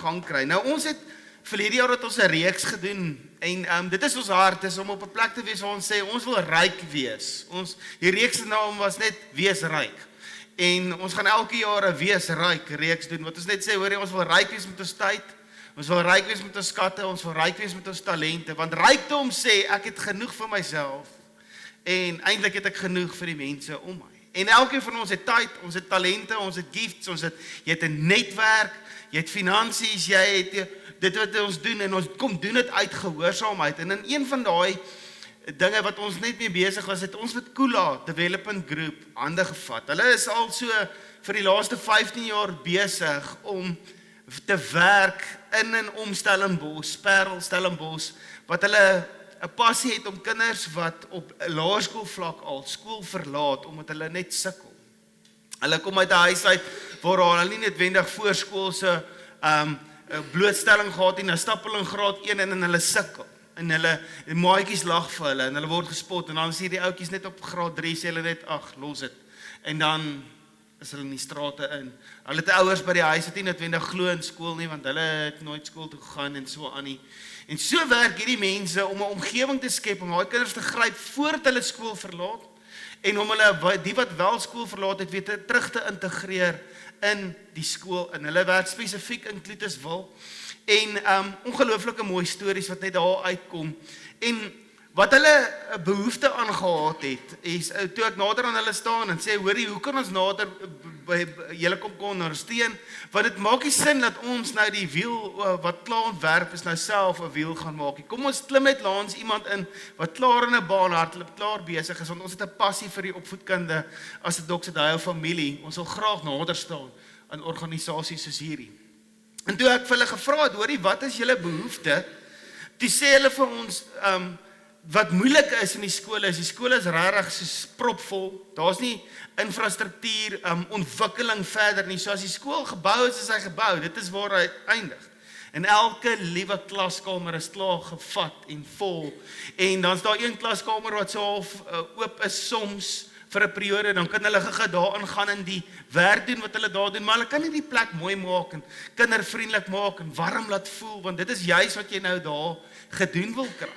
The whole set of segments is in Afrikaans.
gang kry. Nou ons het verlede jaar het ons 'n reeks gedoen en dit is ons hart, is om op 'n plek te wees waar ons sê ons wil ryk wees. Die reeks se naam was net Wees Ryk. En ons gaan elke jaar 'n Wees Ryk reeks doen, wat ons net sê, hoor, ons wil ryk wees met ons tyd, ons wil ryk wees met ons skatte, ons wil ryk wees met ons talente, want rykdom sê, ek het genoeg vir myself, en eintlik het ek genoeg vir die mense om my. En elkeen van ons het tyd, ons het talente, ons het gifts, jy het 'n netwerk, jy het finansies, jy het dit wat ons doen, en ons kom doen dit uit gehoorsaamheid. En in een van daai dinge wat ons net mee besig was, het ons met Kula Development Group hande gevat. Hulle is al so vir die laaste 15 jaar besig om te werk in en om Stellenbosch, Parel Stellenbosch, wat hulle 'n passie het om kinders wat op laerskoolvlak al skool verlaat, omdat hulle net sukkel. Hulle kom uit 'n huis uit waar hulle nie noodwendig voorskoolse blootstelling gehad nie, nou stap hulle in graad 1 en hulle sukkel. En hulle maatjies lag vir hulle en hulle word gespot en dan sien die ouetjies net op graad 3 sê hulle net ag, los dit. En dan is hulle in die strate in. Hulle het ouers by die huis wat nie noodwendig glo in skool nie, want hulle het nooit skool toe gegaan en so aan nie. En so werk hierdie mense om 'n omgewing te skep om daai kinders te gryp voordat hulle skool verlaat en om hulle die wat wel skool verlaat het weer terug te integreer in die skool. En hulle werk spesifiek in Cloetesville en ongelooflike mooi stories wat net daar uitkom. En wat hulle 'n behoefte aangehad het, is toe ek nader aan hulle staan en sê, hoorie, hoe kan ons nader by julle kom ondersteun? Want dit maak nie sin dat ons nou die wiel wat klaar ontwerp is nou self 'n wiel gaan maak. Kom ons klim net langs iemand in wat klaar in 'n baan hardloop, klaar besig is, want ons het 'n passie vir die opvoedkunde as 'n Doxedale familie. Ons wil graag nader staan aan organisasies soos hierdie. En toe ek vir hulle gevra het, hoorie, wat is julle behoefte? Toe sê hulle vir ons, wat moeilik is in die skole is regtig soos propvol. Daar's nie infrastruktuur, ontwikkeling verder nie. So as die skool gebou is hy gebou. Dit is waar hy eindig. En elke liewe klaskamer is klaar gevat en vol. En dan's daar een klaskamer wat so half oop is soms vir 'n periode, dan kan hulle gou daarin gaan en die werk doen wat hulle daar doen, maar hulle kan nie die plek mooi maak en kindervriendelik maak en warm laat voel, want dit is juis wat jy nou daar gedoen wil kry.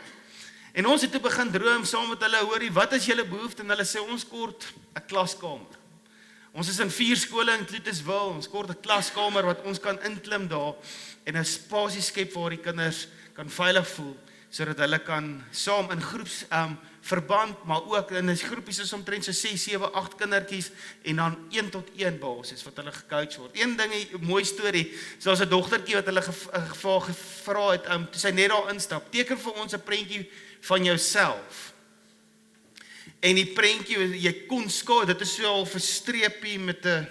En ons het toe begin droom saam met hulle, hoorie, wat is julle behoefte? En hulle sê, ons kort 'n klaskamer. Ons is in 4 skole in Cloetesville, ons kort 'n klaskamer wat ons kan inklim daar en 'n spasie skep waar die kinders kan veilig voel, sodat hulle kan saam in groeps verband, maar ook in 'n groepies is omtrent so 6, 7, 8 kindertjies en dan 1 tot 1 basis wat hulle gecoach word. Een ding, 'n mooi storie, so as 'n dogtertjie wat hulle gevra het, toe sy net daar instap, teken vir ons 'n prentjie van jouself. En die prentjie, jy kon skaar, dit is so al 'n streepie met 'n,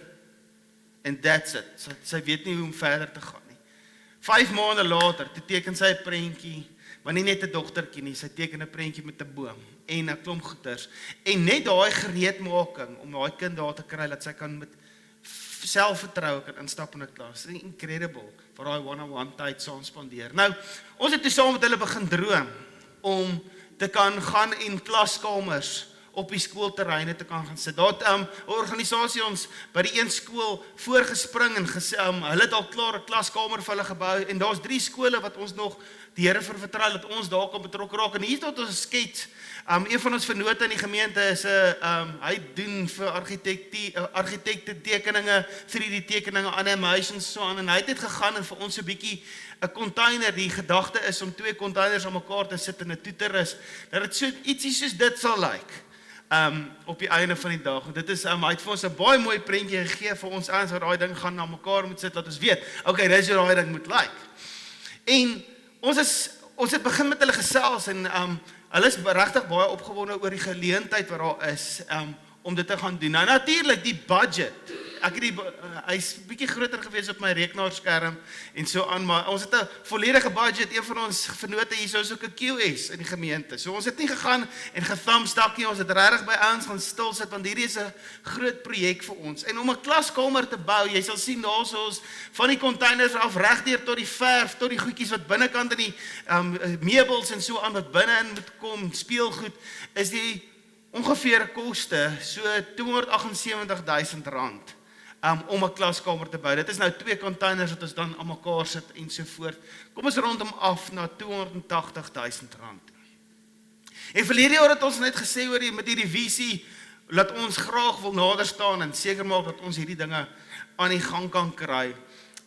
and that's it. Sy weet nie hoe om verder te gaan nie. 5 maande later, toe teken sy 'n prentjie, maar nie net 'n dogtertjie nie, sy teken 'n prentjie met 'n boom en 'n klomp goeters. En net daai gereedmaking om daai kind daar te kry dat sy kan met selfvertroue kan instap in 'n klas. Dit is incredible vir daai one-on-one tyd saam spandeer. Nou, ons het toe saam met hulle begin droom om te kan gaan in klaskamers op die skoolterreine te kan gaan sit. Daar het 'n organisasie ons by die een skool voorgespring en gesê, hulle het al klaar 'n klaskamer vir hulle gebou en daar's 3 skole wat ons nog die Here vertrou dat ons daar kan betrokke raak. En hier tot ons skets, een van ons vennote in die gemeente is hy doen vir argitekte tekeninge, 3D tekeninge, animations so aan, en hy het net gegaan en vir ons 'n bietjie 'n container, die gedagte is om 2 containers aan mekaar te sit en 'n toeter is, dat dit so ietsie soos dit sal lyk. Op die einde van die dag. En dit is, hy het vir ons 'n baie mooi prentjie gegee vir ons aan, so daai ding gaan na mekaar moet sit, laat ons weet, okay, dis hoe daai ding moet lyk. En ons het begin met hulle gesels, en hulle is regtig baie opgewonde oor die geleentheid wat daar is, om dit te gaan doen. Nou natuurlik, die budget, hy's bietjie groter gewees op my rekenaarskerm en so aan, maar ons het 'n volledige budget. Een van ons vennote hier is ook 'n QS in die gemeente. So ons het nie gegaan en gethumbstak nie, ons het regtig by ons gaan stil sit, want hierdie is 'n groot projek vir ons. En om 'n klaskamer te bou, jy sal sien daar soos van die containers af regdeur tot die verf, tot die goedjies wat binnekant in die meubels en so aan wat binne in moet kom, speelgoed, is die ongeveer koste so R278,000. om 'n klaskamer te bou. Dit is nou 2 containers wat ons dan aan mekaar sit en so voort. Kom ons rond hom af na R280,000. En verlede jaar het ons net gesê oor met hierdie visie, dat ons graag wil nader staan en seker maak dat ons hierdie dinge aan die gang kan kry.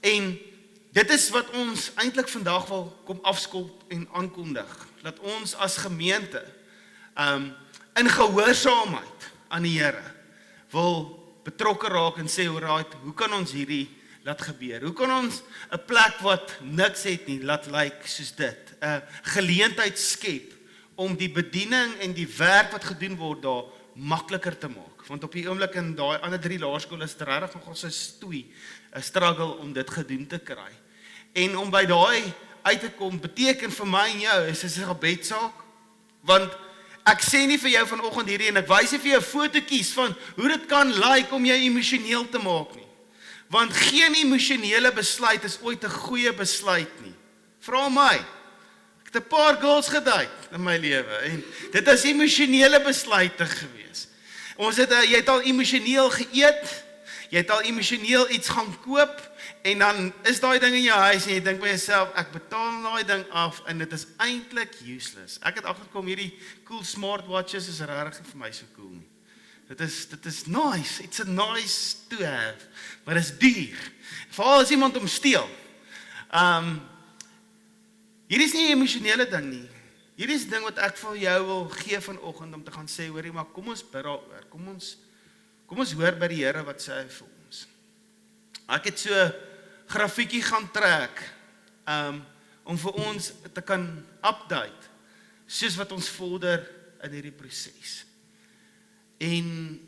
En dit is wat ons eintlik vandag wil kom afskop en aankondig, dat ons as gemeente in gehoorsaamheid aan die Here wil betrokke raak en sê, alright, hoe kan ons hierdie laat gebeur? Hoe kan ons 'n plek wat niks het nie, laat lyk soos dit? 'n Geleentheid skep om die bediening en die werk wat gedoen word daar makliker te maak. Want op die oomblik in daai ander 3 laerskole is dit regtig nogal so 'n struggle om dit gedoen te kry. En om by daai uit te kom beteken vir my en jou is 'n gebedsaak, want ek sê nie vir jou vanoggend hierdie en ek wys nie vir jou fotootjies van hoe dit kan lyk om jou emosioneel te maak nie. Want geen emosionele besluit is ooit 'n goeie besluit nie. Vra my. Ek het 'n paar girls gedate in my lewe en dit is emosionele besluite gewees. Jy het al emosioneel geëet, jy het al emosioneel iets gaan koop en dan is daai ding in jou huis en jy dink by jouself, ek betaal daai ding af en dit is eintlik useless. Ek het agterkom hierdie cool smartwatches is regtig vir my so cool nie. Dit is nice, it's a nice to have, maar dit is duur. Veral as iemand hom steel. Hierdie is nie 'n emosionele ding nie. Hierdie is 'n ding wat ek vir jou wil gee vanoggend om te gaan sê, hoorie, maar kom ons bid daaroor. Kom ons hoor by die Here wat sê hy vir ons. Ek het so 'n grafiekie gaan trek om vir ons te kan update soos wat ons vorder in hierdie proses. En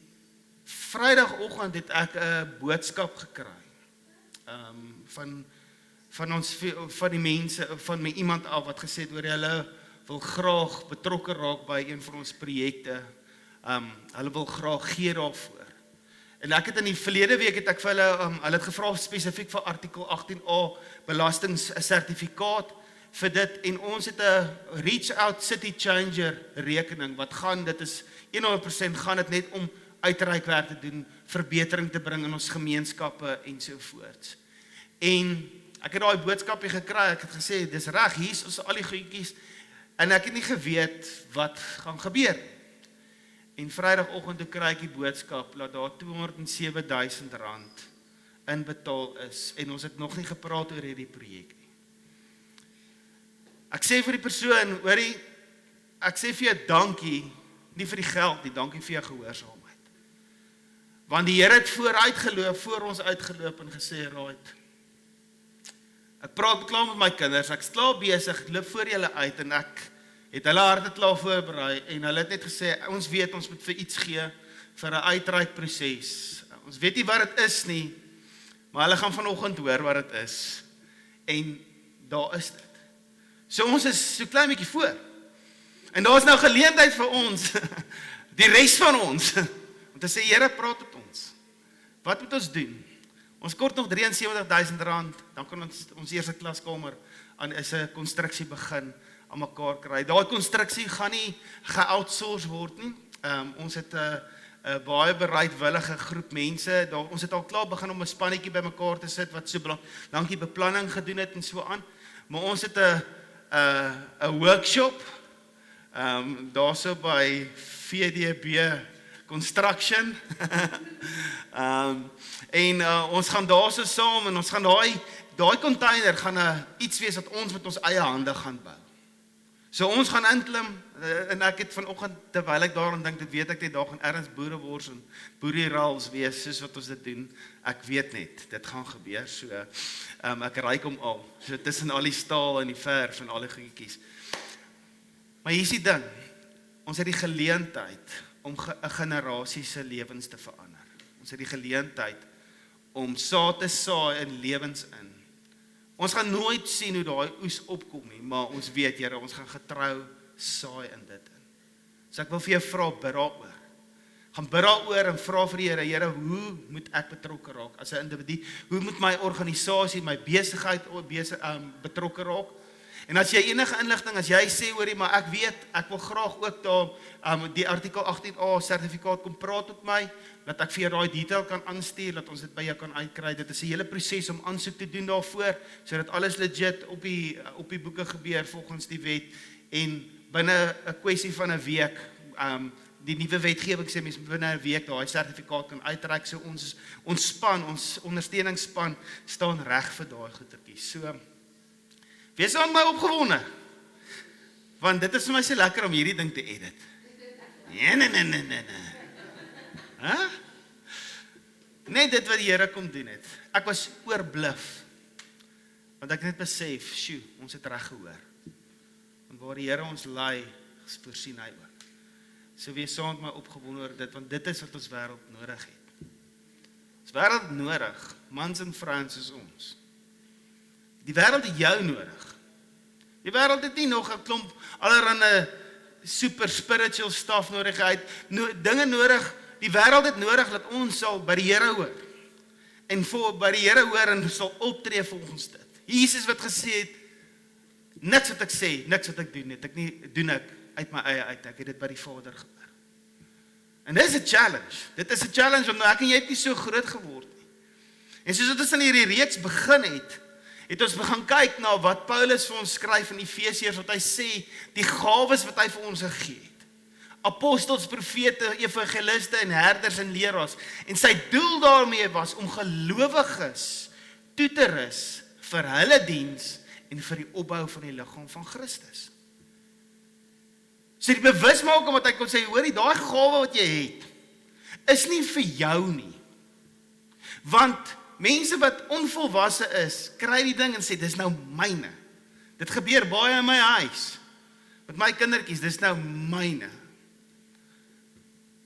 Vrydagoggend het ek 'n boodskap gekry van die mense, van iemand af wat gesê het oor hulle wil graag betrokke raak by een van ons projekte. Hulle wil graag gee daarvoor. En ek het in die verlede week het ek vir hulle het gevra spesifiek vir artikel 18A belastingsertifikaat vir dit en ons het 'n Reach Out City Changer rekening wat gaan, dit is 100% gaan dit net om uitreikwerk te doen, verbetering te bring in ons gemeenskappe en so voort. En ek het daai boodskapie gekry, ek het gesê dis reg, hier is al die goedjies en ek het nie geweet wat gaan gebeur. En Vrydagoggend toe kry ek die boodskap dat daar R207,000 inbetaal is en ons het nog nie gepraat oor hierdie projek nie. Ek sê vir die persoon, hoorie, ek sê vir jou dankie, nie vir die geld nie, dankie vir jou gehoorsaamheid. Want die Here het voor ons uitgeloop en gesê, right, ek praat klaar met my kinders, ek is klaar besig, ek loop voor julle uit en ek het hulle harte klaar voorberei en hulle het net gesê, ons weet ons moet vir iets gee, vir 'n uitreikproses. Ons weet nie wat dit is nie, maar hulle gaan vanoggend hoor wat dit is. En daar is dit. So ons is so klein bietjie voor. En daar is nou geleentheid vir ons, die res van ons, om te sê, Here, praat met ons. Wat moet ons doen? Ons kort nog R73,000, dan kan ons eerste klaskamer is 'n konstruksie begin aan mekaar kry. Daai konstruksie gaan nie ge-outsource word nie. Ons het 'n baie bereidwillige groep mense. Ons het al klaar begin om 'n spannetjie bymekaar te sit wat so lank die beplanning gedoen het en so aan. Maar ons het 'n workshop daarso by VDB Construction. Ons gaan daarso saam en ons gaan daai container gaan iets wees wat ons met ons eie hande gaan bou. So ons gaan inklim en ek het vanoggend terwyl ek daaraan dink, weet ek net daar gaan ergens boerewors en boerierals wees soos wat ons dit doen. Ek weet net, dit gaan gebeur. So ek ruik hom al. So tussen al die staal en die verf en al die goedjies. Maar hier is die ding. Ons het die geleentheid om 'n generasie se lewens te verander. Ons het die geleentheid om saad te saai in lewens in. Ons gaan nooit sien hoe daai oes opkom nie, maar ons weet, Here, ons gaan getrou saai in dit in. So ek wil vir jou vra, bid daaroor. Gaan bid daaroor en vra vir die Here, Here, hoe moet ek betrokke raak as 'n individu? Hoe moet my organisasie, my besigheid betrokke raak? En as jy enige inligting, as jy sê, hoorie, maar ek weet, ek wil graag ook daar die artikel 18A sertifikaat kom praat met my, dat ek vir jou daai detail kan aanstuur, dat ons dit by jou kan uitkry. Dit is 'n hele proses om aansoek te doen daarvoor, sodat alles legit op die boeke gebeur volgens die wet, en binne 'n kwessie van 'n week, die nuwe wetgewing sê mens binne 'n week daai sertifikaat kan uitreik, so ons span, ons ondersteuningsspan staan reg vir daai goetertjies. So, wees aan my opgewonde, want dit is vir my so lekker om hierdie ding te edit. Nee. Huh? Net dit wat die Here kom doen het. Ek was oorbluf, want ek net besef, sjoe, ons het reg gehoor. Want waar die Here ons lei, voorsien hy ook. So wees saam met my opgewonde oor dit, want dit is wat ons wêreld nodig het. Ons wêreld nodig, mans en vrouens soos ons. Die wêreld het jou nodig. Die wêreld het nie nog 'n klomp allerhande super spiritual stuff nodig, dinge nodig. Die wêreld het nodig dat ons sal by die Here hoor. En by die Here hoor en sal optree volgens dit. Jesus wat gesê het, niks wat ek sê, niks wat ek doen het, doen ek uit my eie uit, ek het dit by die Vader gehoor. En dit is 'n challenge. Dit is 'n challenge, want ek en jy het nie so groot geword nie. En soos ons in hierdie reeks begin het ons begin kyk na wat Paulus vir ons skryf in Efesiërs, wat hy sê, die gawes wat hy vir ons gegee het. Apostels, profete, evangeliste en herders en leraars. En sy doel daarmee was om gelowiges toe te rus vir hulle diens en vir die opbou van die liggaam van Christus. So die bewusmaking wat hy kon sê, hoorie, daai gawe wat jy het, is nie vir jou nie. Want mense wat onvolwasse is, kry die ding en sê, dis nou myne. Dit gebeur baie in my huis, met my kindertjies, dis nou myne.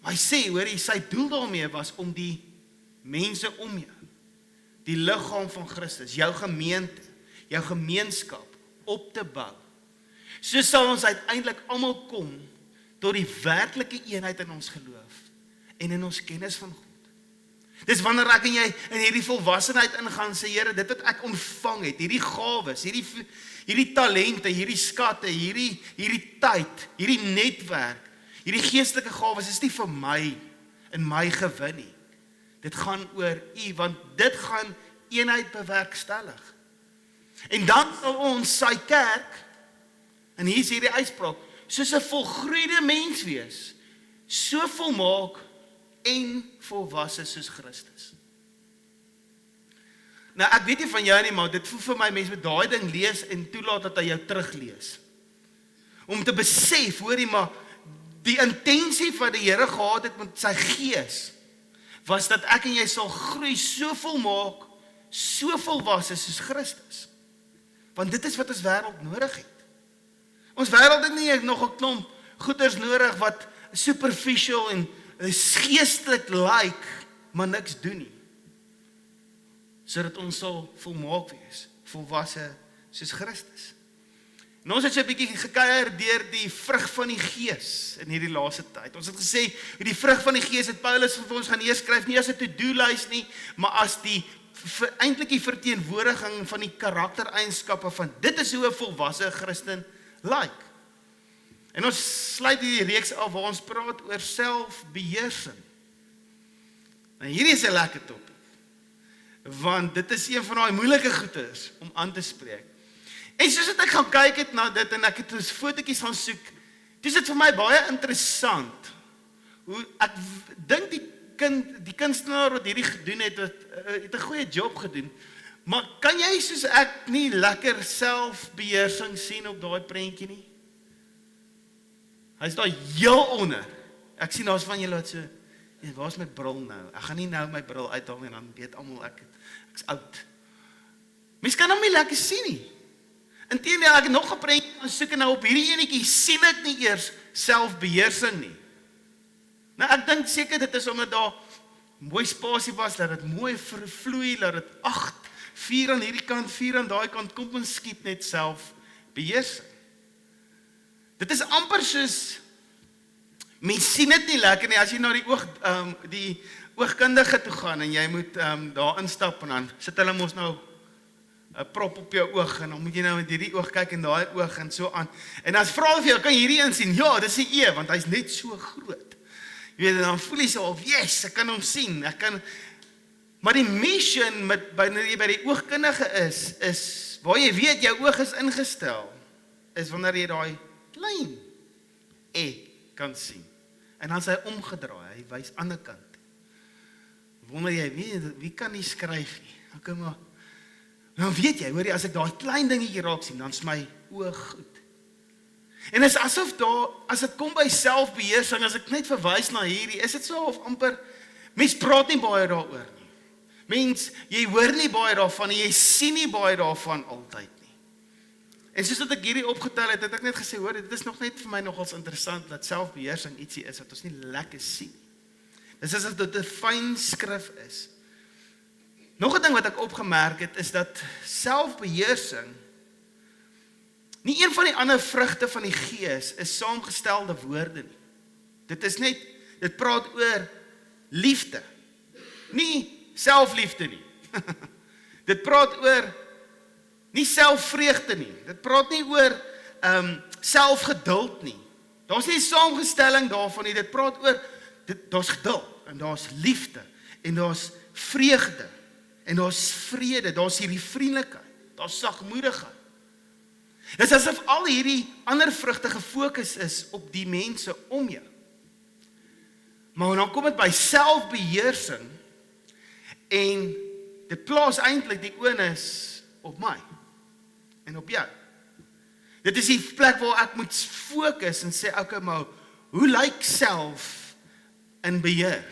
Maar hy sê, hoorie, sy doel daarmee was om die mense om jou, die liggaam van Christus, jou gemeente, jou gemeenskap op te bou. So sal ons uiteindelik almal kom tot die werklike eenheid in ons geloof en in ons kennis van God. Dis wanneer ek en jy in hierdie volwassenheid ingaan, sê Here, dit wat ek ontvang het, hierdie gawes, hierdie talente, hierdie skatte, hierdie tyd, hierdie netwerk, hierdie geestelike gawes is nie vir my en my gewin nie. Dit gaan oor U, want dit gaan eenheid bewerkstellig. En dan sal ons sy kerk, en hier is hierdie uitspraak, soos 'n volgroeide mens wees, so volmaak en volwasse soos Christus. Nou, ek weet nie van jou nie, maar dit voel vir my, mense met daai ding lees en toelaat dat hy jou teruglees. Om te besef, hoorie, maar die intensie wat die Here gehad het met sy gees, was dat ek en jy sal groei so volmaak, so volwasse soos Christus. Want dit is wat ons wêreld nodig het. Ons wêreld het nie nog 'n klomp goeders nodig wat superficial en geestelik lyk, maar niks doen nie. Sodat ons sal volmaak wees, volwasse soos Christus. En ons het so 'n bietjie gekuier deur die vrug van die Gees in hierdie laaste tyd. Ons het gesê, die vrug van die Gees het Paulus vir ons gaan neerskryf, nie as 'n to-do-lys nie, maar as eintlik die verteenwoordiging van die karaktereienskappe van dit is hoe 'n volwasse Christen lyk. En ons sluit hierdie reeks af waar ons praat oor selfbeheersing. Nou hierdie is 'n lekker topik, want dit is een van daai moeilike goeders om aan te spreek. En soos ek gaan kyk het na dit en ek het dus fotootjies gaan soek, dis dit vir my baie interessant, hoe ek dink die kunstenaar wat hierdie gedoen het 'n goeie job gedoen, maar kan jy soos ek nie lekker selfbeheersing sien op daai prentjie nie? Hy is daar heel onder. Ek sien daar's van julle wat so, waar's my bril nou? Ek gaan nie nou my bril uithaal en dan weet almal ek's oud. Mens kan hom nie lekker sien nie. Inteendeel, ek het nog 'n prentjie gaan soek en nou op hierdie enetjie sien ek nie eers selfbeheersing nie. Nou ek dink seker dit is omdat daar mooi spasie was, dat dit mooi vervloei, dat dit 8, 4 aan hierdie kant, 4 aan daai kant, kom ons skiet net selfbeheersing. Dit is amper soos, mens sien dit nie lekker nie, as jy na die oogkundige toe gaan, en jy moet daar instap, en dan sit hulle mos nou 'n prop op jou oog en dan moet jy nou met hierdie oog kyk en daai oog en so aan. En dan vra hulle vir jou, kan jy hierdie insien? Ja, dis 'n E want hy's net so groot. Jy weet, en dan voel jy so, yes, ek kan hom sien. Maar die mission wanneer jy by die oogkundige is waar jy weet jou oog is ingestel, is wanneer jy daai klein E kan sien. En dan is hy omgedraai, hy wys ander kant. Wonder jy, wie kan nie skryf nie? Okay, maar dan weet jy, hoor jy, as ek daai klein dingetjie raak sien, dan is my oog goed. En is asof as dit kom by selfbeheersing, as ek net verwys na hierdie, is dit so of amper, mens praat nie baie daaroor nie. Mens, jy hoor nie baie daarvan nie, jy sien nie baie daarvan altyd nie. En soos dat ek hierdie opgetel het ek net gesê, hoor, dit is nog net vir my nogals interessant, dat selfbeheersing ietsie is, wat ons nie lekker sien. Dis asof dit 'n fyn skrif is. Nog 'n ding wat ek opgemerk het, is dat selfbeheersing, nie een van die ander vrugte van die Gees, is saamgestelde woorde nie. Dit praat oor liefde. Nie selfliefde nie. Dit praat oor nie selfvreugde nie. Dit praat nie oor selfgeduld nie. Daar's nie 'n saamgestelling daarvan nie. Dit praat oor, daar's geduld, en daar's liefde, en daar's vreugde, en daar's vrede, daar's hierdie vriendelikheid, daar's sagmoedigheid. Dit is asof al hierdie ander vrugte gefokus is op die mense om jou. Maar dan kom dit by selfbeheersing, en dit plaas eintlik die onus op my, en op jou. Dit is die plek waar ek moet fokus en sê, okay, maar hoe lyk self in beheer?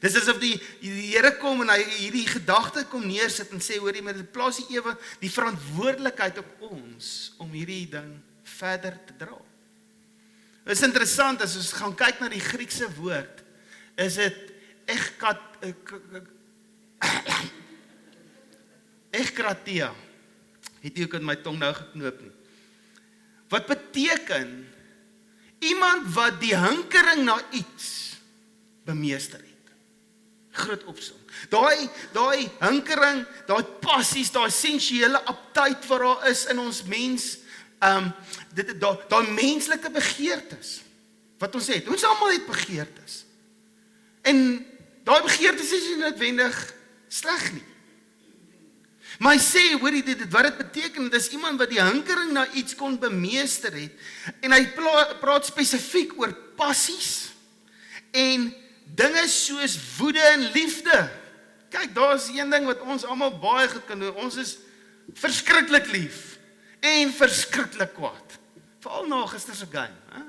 Dis asof die Here kom en hy hierdie gedagte kom neersit en sê, hoorie, maar dit plaas die verantwoordelikheid op ons om hierdie ding verder te dra. Dit is interessant, as ons gaan kyk na die Griekse woord, is dit echkratia, het nie ook in my tong nou geknoop nie. Wat beteken, iemand wat die hinkering na iets bemeester het. Groot opsom. Daai hinkering, daai passies, daai essensiële aptyd wat daar is in ons mens, daai menslike begeertes, wat ons het. Ons almal het begeertes. En daai begeertes is nie noodwendig sleg nie. Maar hy sê, hoorie, wat dit beteken, dit is iemand wat die hinkering na iets kon bemeester het, en hy praat spesifiek oor passies, en dinge soos woede en liefde. Kyk, daar is een ding wat ons almal baie goed kan doen, ons is verskriklik lief, en verskriklik kwaad. Veral na gister se game, hè?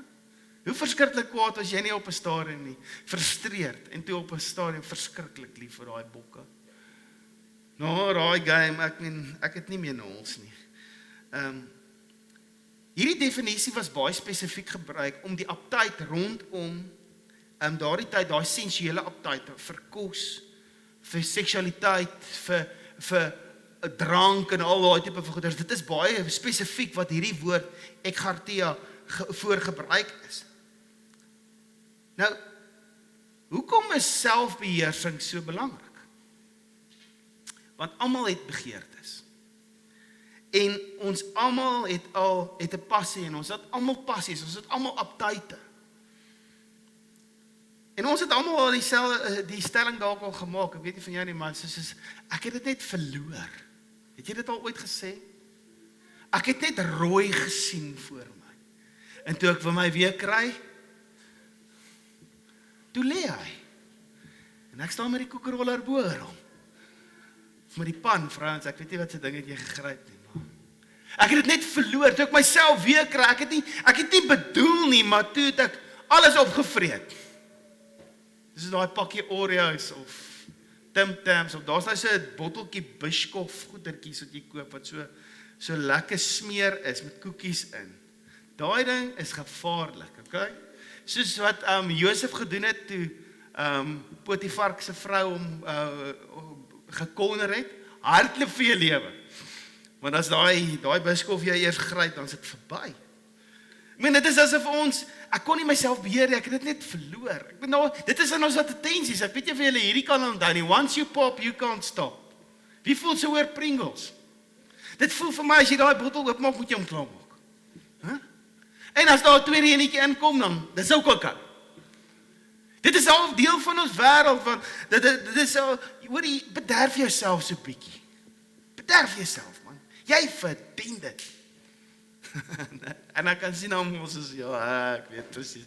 Hoe verskriklik kwaad was jy nie op 'n stadion nie, frustreerd, en toe op 'n stadion verskriklik lief vir daai bokke. Nou, daai game, ek het nie meer na ons nie. Hierdie definisie was baie spesifiek gebruik om die aptyd rondom daardie tyd, daai essensiële aptyd vir kos, vir seksualiteit, vir drank en al daai tipe van goeders. Dit is baie spesifiek wat hierdie woord ekhartia voorgebruik is. Nou, hoekom is selfbeheersing so belangrik? Want almal het begeertes. En ons almal het 'n passie, en ons het almal passies, ons het almal aptyte. En ons het almal al die stelling dalk al gemaak, ek weet nie van jou nie, maar soos, ek het dit net verloor. Het jy dit al ooit gesê? Ek het net rooi gesien voor my. En toe ek vir my weer kry, toe lê hy. En ek staan met die koekeroller bo hom. Of met die pan, vrouens, ek weet nie wat se ding het jy gegryp nie. Maar ek het dit net verloor, toe ek myself weer kry, ek het nie bedoel nie, maar toe het ek alles opgevreet. Dis daai pakkie Oreos of Tim Tams, of daar's nou so 'n botteltjie Biscoff goedertjies wat jy koop, wat so lekker smeer is, met koekies in. Daai ding is gevaarlik, okay? Soos wat Josef gedoen het, toe Potifar se vrou hom gekonner het, hardloop vir jou lewe. Want as daai Biscoff jy eers gryp, dan is dit verby. Dit is asof ek kon nie myself beheer nie, ek het dit net verloor. Dit is in ons advertensies, ek weet jy vir julle hierdie kan onthou nie, once you pop, you can't stop. Wie voel so oor Pringles? Dit voel vir my, as jy daai bottel oopmaak, moet jy hom klaarmaak. Huh? En as daar 'n tweede enetjie inkom, dan, dis ook oké. Dit is al deel van ons wêreld, want dit is al, hoorie, bederf jouself so bietjie. Bederf jouself, man. Jy verdien dit. En ek kan sien hom, ons is, ja, ek weet presies.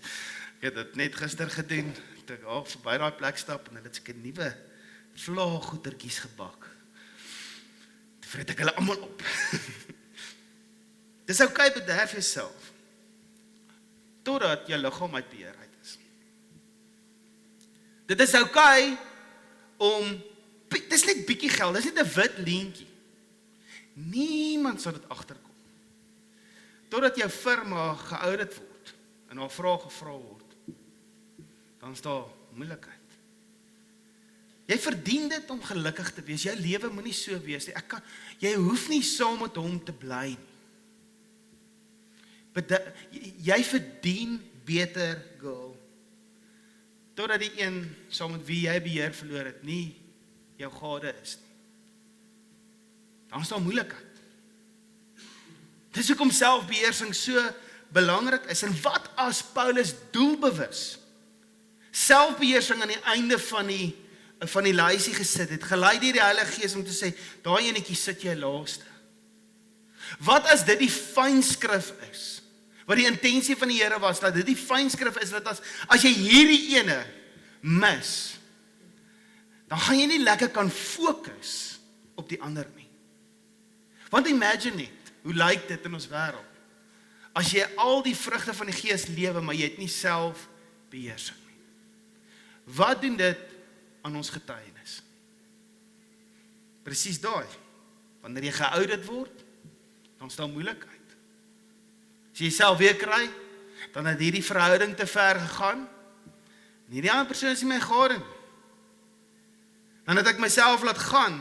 Ek het dit net gister gedoen, toe ek al verby daai plek stap, en hulle het seker nuwe vlaaggoedertjies gebak. Toe vreet ek hulle almal op. Dis okay, bederf jouself, totdat jou liggaam uit beheer uit is. Dit is okay om, dis net bietjie geld, dis net 'n wit leentjie. Niemand sal dit agterkom. Totdat jou firma geaudit word, en haar vrae gevra word, dan is daar moeilikheid. Jy verdien dit om gelukkig te wees, jou lewe moet nie so wees nie, jy hoef nie saam met hom te bly nie. Jy verdien beter, girl, totdat die een saam met wie jy beheer verloor het, nie jou gade is nie. Dan is daar moeilikheid. Dis hoekom selfbeheersing so belangrik is. En wat as Paulus doelbewus selfbeheersing aan die einde van die lysie gesit het, gelei deur die Heilige Gees om te sê, daai enetjie sit jy laaste. Wat as dit die fynskrif is? Wat die intensie van die Here was, dat dit die fynskrif is, dat as jy hierdie ene mis, dan gaan jy nie lekker kan fokus op die ander nie. Want imagine net, hoe lyk dit in ons wêreld? As jy al die vrugte van die Gees lewe, maar jy het nie self beheersing nie. Wat doen dit aan ons getuienis? Presies daai. Wanneer jy geoudit word, dan staan moeilikheid. As jy jouself weer kry, dan het hierdie verhouding te ver gegaan, en hierdie ander persoon is nie my gade nie. Dan het ek myself laat gaan,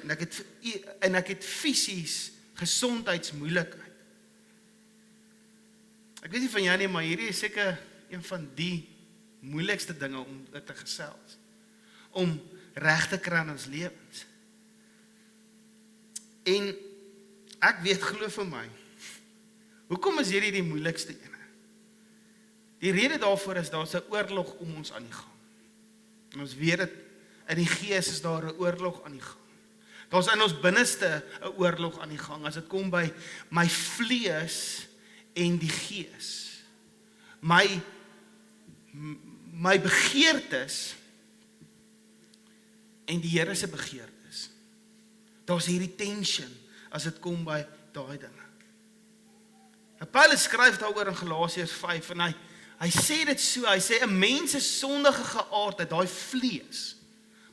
en ek het fisies gesondheidsmoeilikheid. Ek weet nie van jou nie, maar hierdie is seker een van die moeilikste dinge om te gesels. Om reg te kry in ons lewens. En ek weet, glo vir my, hoekom is hierdie die moeilikste ene? Die rede daarvoor is, daar's 'n oorlog om ons aan die gang. En ons weet dit, in die Gees is daar 'n oorlog aan die gang. Daar's in ons binneste 'n oorlog aan die gang, as dit kom by my vlees en die Gees. My begeertes en die Here se begeertes. Daar's hierdie tension, as dit kom by daai dinge. Paulus skryf daaroor in Galasiërs 5, en hy sê dit so, hy sê, 'n mens se sondige geaardheid, daai vlees,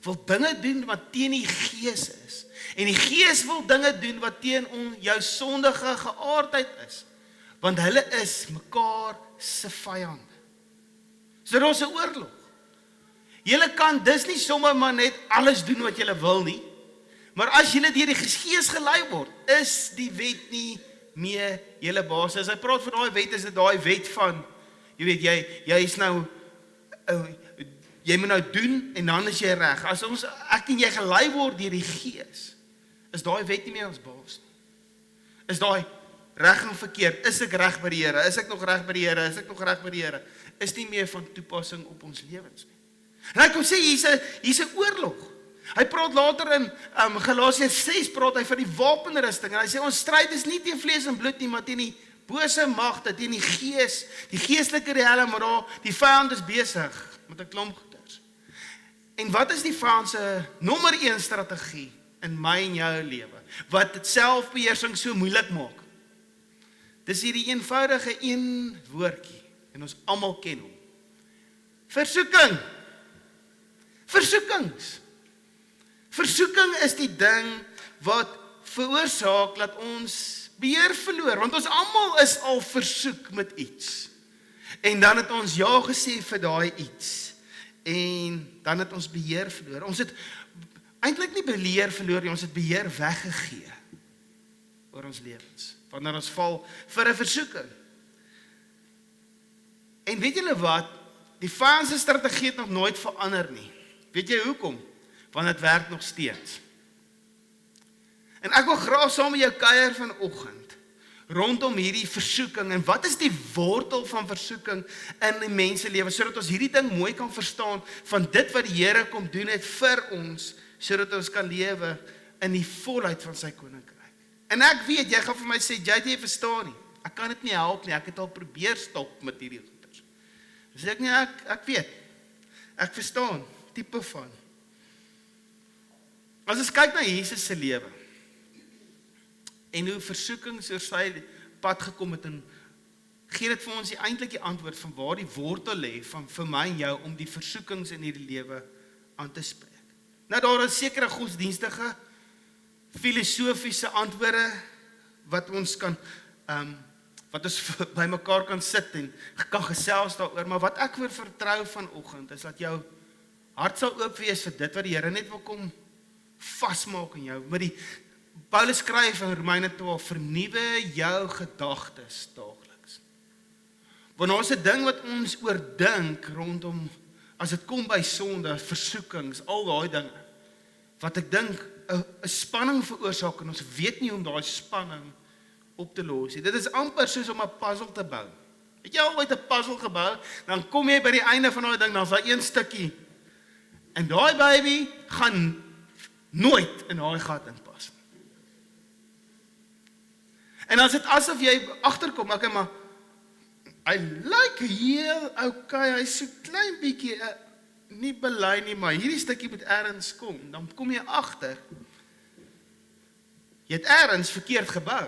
wil dinge doen wat teen die Gees is. En die Gees wil dinge doen wat teen jou sondige geaardheid is. Want hulle is mekaar se vyande. So daar's 'n oorlog. Julle kan dis nie sommer maar net alles doen wat julle wil nie. Maar as julle deur die Gees gelei word, is die wet nie meer julle baas. As hy praat van daai wet, is dit daai wet van, jy weet, jy is nou, jy moet nou doen, en dan is jy reg. As ek en jy gelei word deur die Gees, is daai wet nie meer ons baas nie. Is daai reg en verkeerd, is ek reg by die Here, is ek nog reg by die Here, is ek nog reg by die Here, is nie meer van toepassing op ons lewens nie. En hy kom sê, hier's 'n oorlog. Hy praat later in Galasiërs 6, praat hy van die wapenrusting, en hy sê, ons stryd is nie teen vlees en bloed nie, maar teen die bose magte, teen die Gees, die geestelike riekelm, maar die vyand is besig met 'n klomp goeders. En wat is die vyand se nommer 1 strategie in my en jou lewe, wat dit selfbeheersing so moeilik maak? Dis hierdie eenvoudige een woordjie, en ons almal ken hom. Versoeking. Versoekings. Versoeking is die ding wat veroorsaak dat ons beheer verloor, want ons almal is al versoek met iets. En dan het ons ja gesê vir daai iets, en dan het ons beheer verloor. Ons het eintlik nie beheer verloor nie, ons het beheer weggegee oor ons lewens, wanneer ons val vir 'n versoeking. En weet julle wat? Die vyand se strategie het nog nooit verander nie. Weet jy hoekom? Want dit werk nog steeds. En ek wil graag saam met jou kuier vanoggend rondom hierdie versoeking en wat is die wortel van versoeking in die menselewe sodat ons hierdie ding mooi kan verstaan van dit wat die Here kom doen het vir ons sodat ons kan lewe in die volheid van sy koninkryk. En ek weet jy gaan vir my sê jy verstaan nie. Ek kan dit nie help nie. Ek het al probeer stop met hierdie goeters. Dus ek nie ek weet. Ek verstaan tipe van. As ons kyk na Jesus se lewe en hoe versoekings oor sy pad gekom het en gee dit vir ons eintlik die antwoord van waar die wortel lê van vir my en jou om die versoekings in hierdie lewe aan te spreek. Nou daar is sekere godsdienstige filosofiese antwoorde wat ons kan wat ons by mekaar kan sit en kan gesels daaroor, maar wat ek weer vertrou vanoggend is dat jou hart sal oop wees vir dit wat die Here net wil kom vasmaak in jou. Maar Paulus skryf in Romeine 12, vernuwe jou gedagtes daagliks. Want ons 'n ding wat ons oordink rondom as dit kom by sonde, versoekings, al daai dinge wat ek dink 'n spanning veroorsaak en ons weet nie hoe om daai spanning op te los nie. Dit is amper soos om 'n puzzle te bou. Het jy al ooit 'n puzzle gebou? Dan kom jy by die einde van daai ding, dan's daar een stukkie. En daai baby gaan nooit in daai gat inpas. En as dit asof jy agterkom, okay, maar I like heel okay, hy's so klein bietjie nie belei nie, maar hierdie stukkie moet ergens kom. Dan kom jy agter. Jy het ergens verkeerd gebou.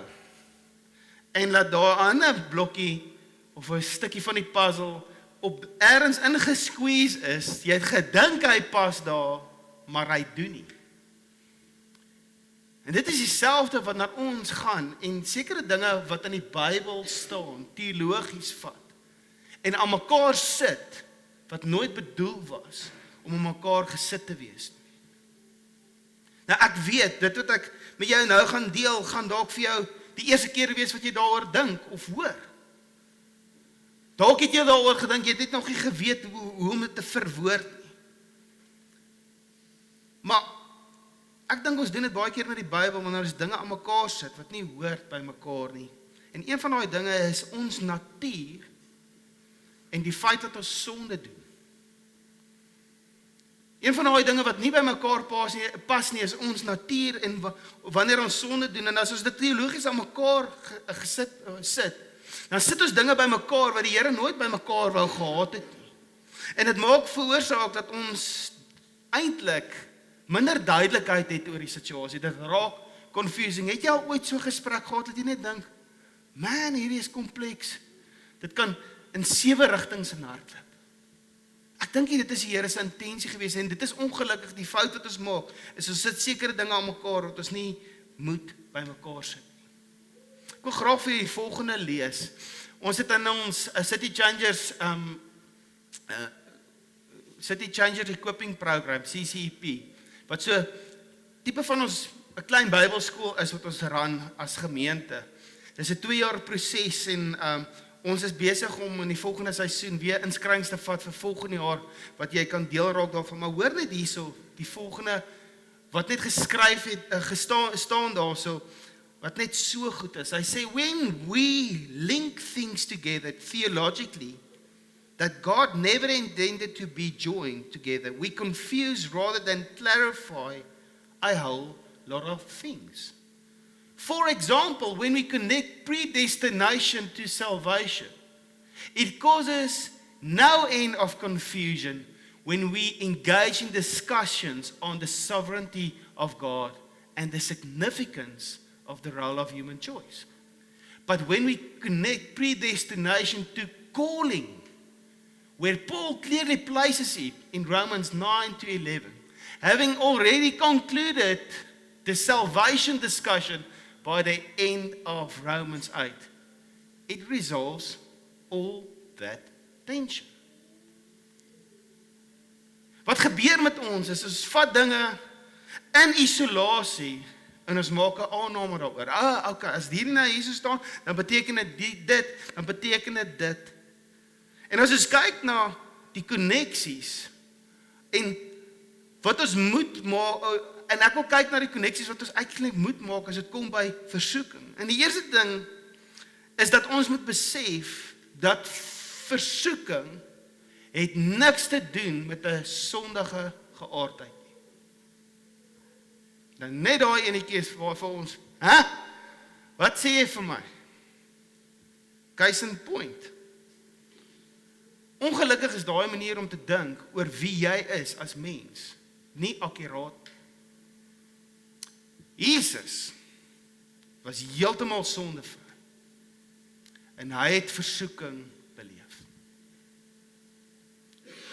En laat daar 'n ander blokkie of 'n stukkie van die puzzle op ergens ingesqueeze is. Jy het gedink hy pas daar, maar hy doen nie. En dit is dieselfde wat na ons gaan en sekere dinge wat in die Bybel staan, teologies vat en aan mekaar sit wat nooit bedoel was om aan mekaar gesit te wees. Nou ek weet, dit wat ek met jou nou gaan deel, gaan dalk vir jou die eerste keer wees wat jy daaroor dink of hoor. Dalk het jy daaroor gedink, jy het net nog nie geweet hoe om dit te verwoord nie. Maar ek dink ons doen dit baie keer met die Bybel, wanneer ons dinge aan mekaar sit wat nie hoort by mekaar nie. En een van daai dinge is ons natuur en die feit dat ons sonde doen. Een van daai dinge wat nie by mekaar pas nie is ons natuur en wanneer ons sonde doen en as ons dit teologies aan mekaar sit, dan sit ons dinge by mekaar wat die Here nooit by mekaar wou gehad het nie. En dit maak veroorsaak dat ons eintlik minder duidelikheid het oor die situasie. Dit raak confusing. Het jy al ooit so gesprek gehad dat jy net dink, man, hierdie is kompleks. Dit kan in 7 rigtings in hardloop. Ek dink dit is die Here se intensie gewees en dit is ongelukkig die fout wat ons maak. Is ons sit sekere dinge aan mekaar wat ons nie moet by mekaar sit nie. Ek wil graag vir die volgende lees. Ons het in ons City Changers Equipping Program, CCEP, wat so tipe van ons 'n klein Bybelskool is wat ons ran as gemeente. Dis 'n 2-jaar proses en ons is besig om in die volgende seisoen weer inskrywings te vat vir volgende jaar wat jy kan deel raak daarvan. Maar hoor net hierso, die volgende wat net geskryf het, staan daarso wat net so goed is. Hy sê when we link things together theologically that God never intended to be joined together, we confuse rather than clarify a whole lot of things. For example, when we connect predestination to salvation, it causes no end of confusion when we engage in discussions on the sovereignty of God and the significance of the role of human choice. But when we connect predestination to calling, where Paul clearly places it in Romans 9 to 11, having already concluded the salvation discussion by the end of Romans 8, it resolves all that tension. Wat gebeur met ons is ons vat dinge in isolasie en ons maak 'n aanname daaroor. Okay, as hier na Jesus staan, dan beteken dit dit, dan beteken dit. En as ons kyk na die koneksies en wat ons moet en ek wil kyk na die koneksies wat ons eintlik moet maak as dit kom by versoeking. En die eerste ding is dat ons moet besef dat versoeking het niks te doen met 'n sondige geaardheid nie. Dan net daai enetjie is vir ons, wat sê jy vir my? Case in point. Ongelukkig is daai manier om te dink oor wie jy is as mens nie akkuraat. Jesus was heeltemal sondevry en hy het versoeking beleef.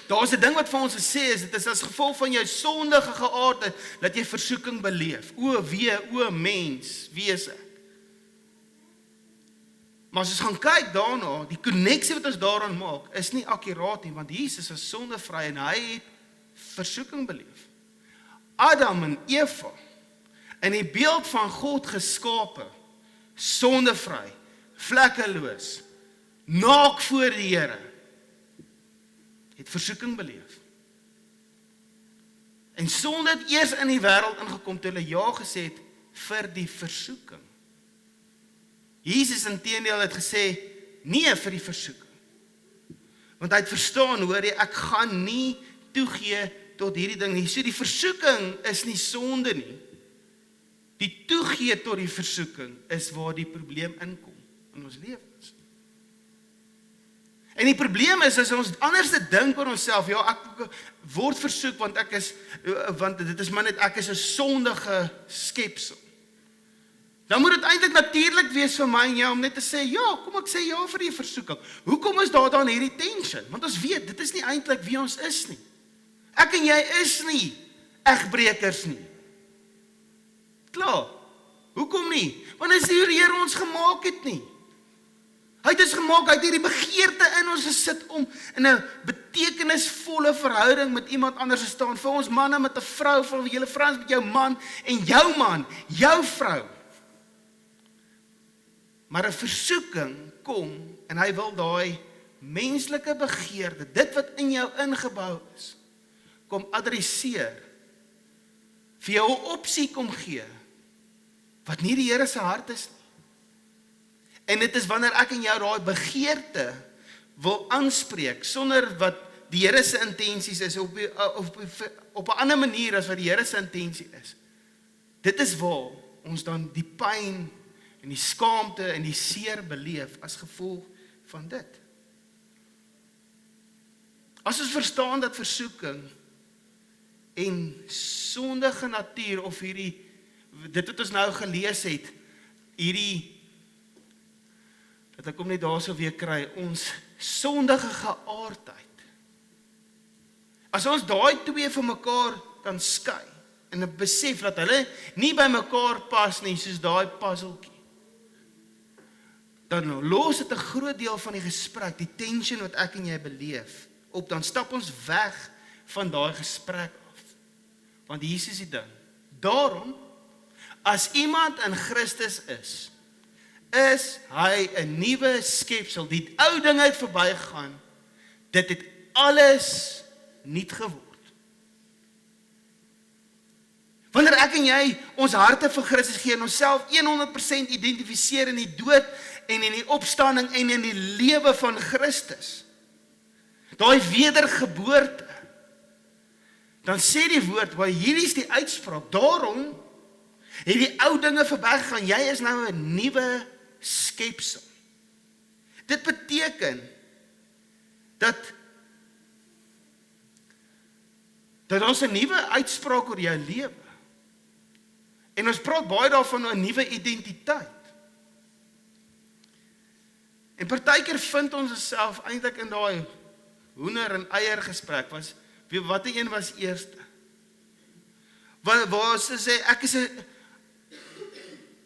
Daar's 'n ding wat vir ons gesê is, dit is as gevolg van jou sondige geaardheid dat jy versoeking beleef. O mens, wie is ek? Maar as ons gaan kyk daarna, die koneksie wat ons daaraan maak, is nie akkuraat nie, want Jesus is sondevry en hy het versoeking beleef. Adam en Eva, in die beeld van God geskape, sondevry, vlekkeloos, naak voor die Here, het versoeking beleef. En sonde het eers in die wêreld ingekom toe hulle ja gesê het vir die versoeking. Jesus inteendeel het gesê nee vir die versoeking. Want hy het verstaan, hoor jy, ek gaan nie toegee tot hierdie ding nie. So die versoeking is nie sonde nie. Die toegee tot die versoeking is waar die probleem inkom in ons lewens. En die probleem is, as ons anders te dink oor onsself, ja, ek word versoek want dit is maar net, ek is 'n sondige skepsel. Dan moet dit eintlik natuurlik wees vir my en jou om net te sê, ja, kom ek sê ja vir die versoeking. Hoekom is daar dan hierdie tension? Want ons weet, dit is nie eintlik wie ons is nie. Ek en jy is nie egbrekers nie. Klaar. Hoekom nie? Want dit is nie hoe die Here ons gemaak het nie. Hy het ons gemaak, hy het hierdie begeerte in ons gesit om in 'n betekenisvolle verhouding met iemand anders te staan. Vir ons manne met 'n vrou, vir julle vrouens met jou man en jou man, jou vrou. Maar 'n versoeking kom en hy wil daai menslike begeerte, dit wat in jou ingebou is, kom adresseer, vir jou 'n opsie kom gee, wat nie die Here se hart is nie. En dit is wanneer ek en jou daai begeerte wil aanspreek, sonder wat die Here se intensies is, op 'n ander manier as wat die Here se intensie is. Dit is waar ons dan die pyn en die skaamte en die seer beleef as gevolg van dit. As ons verstaan dat versoeking en sondige natuur of dit wat ons nou gelees het, dat ek kom net daar so weer kry, ons sondige geaardheid. As ons daai twee van mekaar kan skei, en besef dat hulle nie by mekaar pas nie, soos daai puzzeltjie, dan los dit 'n groot deel van die gesprek, die tension wat ek en jy beleef, op, dan stap ons weg van daai gesprek af. Want hier is die ding. Daarom, as iemand in Christus is hy 'n nuwe skepsel. Die ou ding het verbygegaan. Dit het alles nuut geword. Wanneer ek en jy ons harte vir Christus gee en onsself 100% identifiseer in die dood en in die opstanding en in die lewe van Christus, daai wedergeboorte, dan sê die woord, waar hierdie is die uitspraak, daarom het die ou dinge verbygegaan, jy is nou 'n nuwe skepsel. Dit beteken dat ons 'n nuwe uitspraak oor jou lewe. En ons praat baie daarvan 'n nuwe identiteit. En partykeer vind ons osself eintlik in daai hoender en eier gesprek, watter een was eerste? Waar sy sê,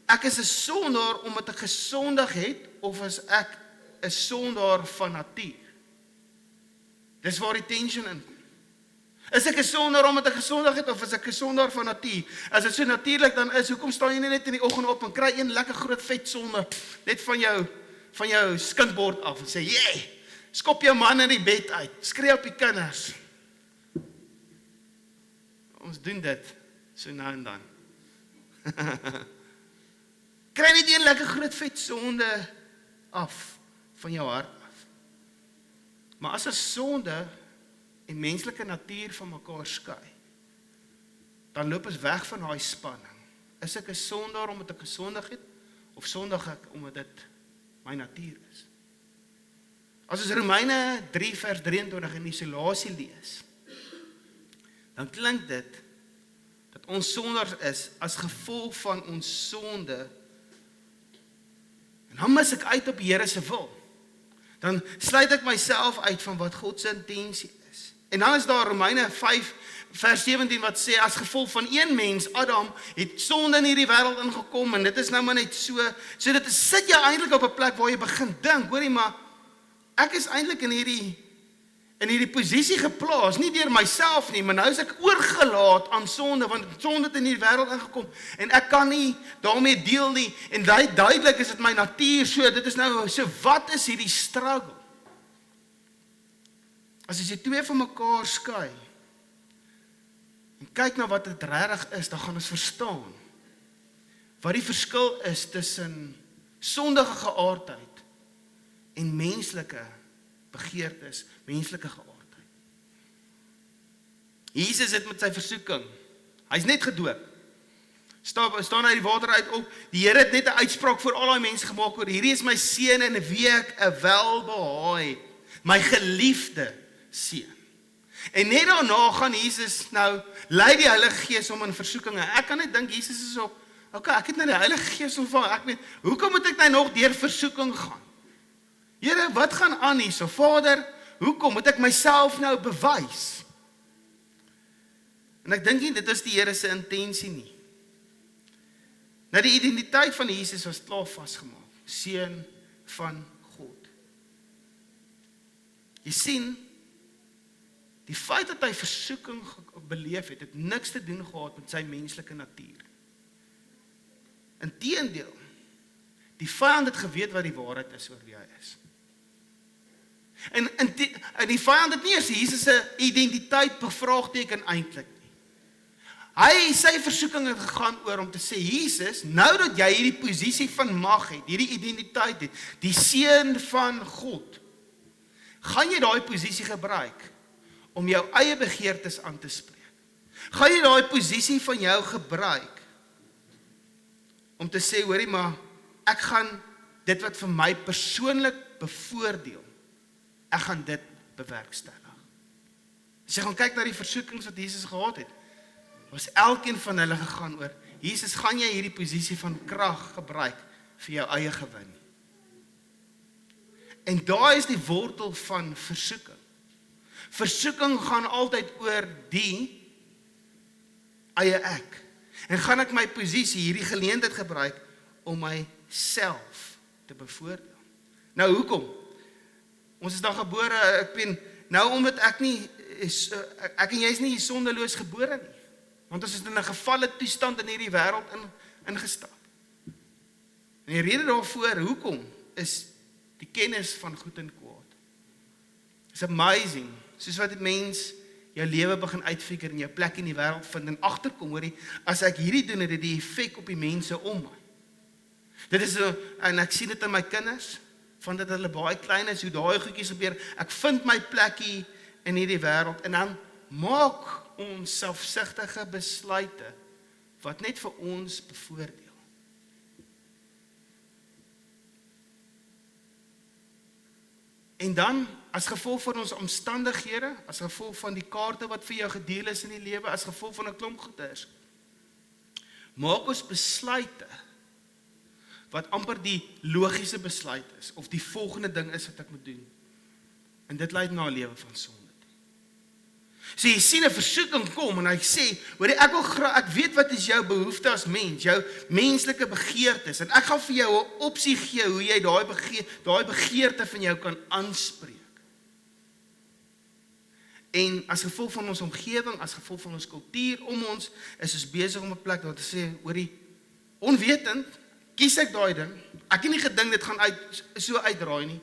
ek is 'n sondaar omdat ek gesondig het, of is ek 'n sondaar van natuur? Dis waar die tension inkom. Is ek 'n sondaar omdat ek gesondig het, of is ek 'n sondaar van natuur? As dit so natuurlik dan is, hoekom staan jy nie net in die oggend op en kry een lekker groot vet sonde net van jou skinkbord af en sê, "Jee, skop jou man in die bed uit, skree op die kinders." Ons doen dit So nou en dan. Kry net een lekker groot vet sonde af van jou hart af. Maar as 'n sonde en menslike natuur van mekaar skei, dan loop ons weg van daai spanning. Is ek 'n sondaar omdat ek gesondig het, of sondig ek omdat dit my natuur is? As ons Romeine 3 vers 23 in isolasie lees, dan klink dit dat ons sondaars is as gevolg van ons sonde. En dan mis ek uit op die Here se wil. Dan sluit ek myself uit van wat God se intensie is. En dan is daar Romeine 5 vers 17 wat sê, as gevolg van een mens, Adam, het sonde in hierdie wêreld ingekom, en dit is nou maar net so dit sit jy eintlik op 'n plek waar jy begin dink, hoorie, maar ek is eintlik in hierdie posisie geplaas, nie deur myself nie, maar nou is ek oorgelaat aan sonde, want sonde het in hierdie wêreld ingekom, en ek kan nie daarmee deel nie, en duidelik is dit my natuur, so dit is nou, so wat is hierdie struggle? As jy twee van mekaar skei, en kyk na wat dit regtig is, dan gaan ons verstaan wat die verskil is tussen sondige geaardheid en menslike begeertes, menslike geaardheid. Jesus het met sy versoeking, hy's net gedoop, staan uit die water uit op, die Here het net 'n uitspraak vir al daai mense gemaak oor, hierdie is my seun in wie ek 'n welbehae het, my geliefde seun. En net daarna gaan Jesus nou, lei die Heilige Gees om in versoekinge. Ek kan net dink, Jesus is op, okay, ek het nou die Heilige Gees ontvang, ek weet, hoekom moet ek nou nog deur versoeking gaan? Here, wat gaan aan hier? So, Vader, hoekom moet ek myself nou bewys? En ek dink nie, dit is die Here se intensie nie. Nou, die identiteit van Jesus was klaar vasgemaak, seun van God. Jy sien, die feit dat hy versoeking beleef het niks te doen gehad met sy menslike natuur. Inteendeel, die vyand het geweet wat die waarheid is oor wie hy is. En die vyand het nie eens Jesus se identiteit bevraagteken eintlik nie. Sy versoeking het gegaan oor om te sê, Jesus, nou dat jy hierdie posisie van mag het, hierdie identiteit het, die seun van God, gaan jy daai posisie gebruik om jou eie begeertes aan te spreek? Gaan jy daai posisie van jou gebruik om te sê, hoorie, maar ek gaan dit wat vir my persoonlik bevoordeel, ek gaan dit bewerkstellig. As jy gaan kyk na die versoekings wat Jesus gehad het, was elkeen van hulle gegaan oor, Jesus, gaan jy hierdie posisie van krag gebruik vir jou eie gewin? En daar is die wortel van versoeking. Versoeking gaan altyd oor die eie ek. En gaan ek my posisie, hierdie geleentheid gebruik om myself te bevoordeel. Nou, hoekom? Ons is dan gebore, nou omdat ek en jy is nie sondeloos gebore nie. Want ons is in 'n gevalle toestand in hierdie wêreld ingestap. En die rede daarvoor, hoekom, is die kennis van goed en kwaad. It's amazing, soos wat die mens jou lewe begin uitfigure en jou plek in die wêreld vind en agterkom, hoorie, as ek hierdie doen, het dit die effek op die mense om my. Dit is so, en ek sien dit in my kinders, van dat hulle baie klein is, hoe daai goedjies gebeur, ek vind my plekkie in hierdie wêreld, en dan maak ons selfsugtige besluite, wat net vir ons bevoordeel. En dan, as gevolg van ons omstandighede, as gevolg van die kaarte wat vir jou gedeel is in die lewe, as gevolg van 'n klomp goeders, maak ons besluite, wat amper die logiese besluit is, of die volgende ding is wat ek moet doen. En dit lei na 'n lewe van sonde. So jy sien 'n versoeking kom, en hy sê, hoorie, ek weet wat is jou behoefte as mens, jou menslike begeertes, en ek gaan vir jou 'n opsie gee, hoe jy daai begeerte van jou kan aanspreek. En as gevolg van ons omgewing, as gevolg van ons kultuur om ons, is ons besig om 'n plek daar te sê, hoorie, onwetend, kies ek daai ding, ek het nie gedink dit gaan uitdraai nie,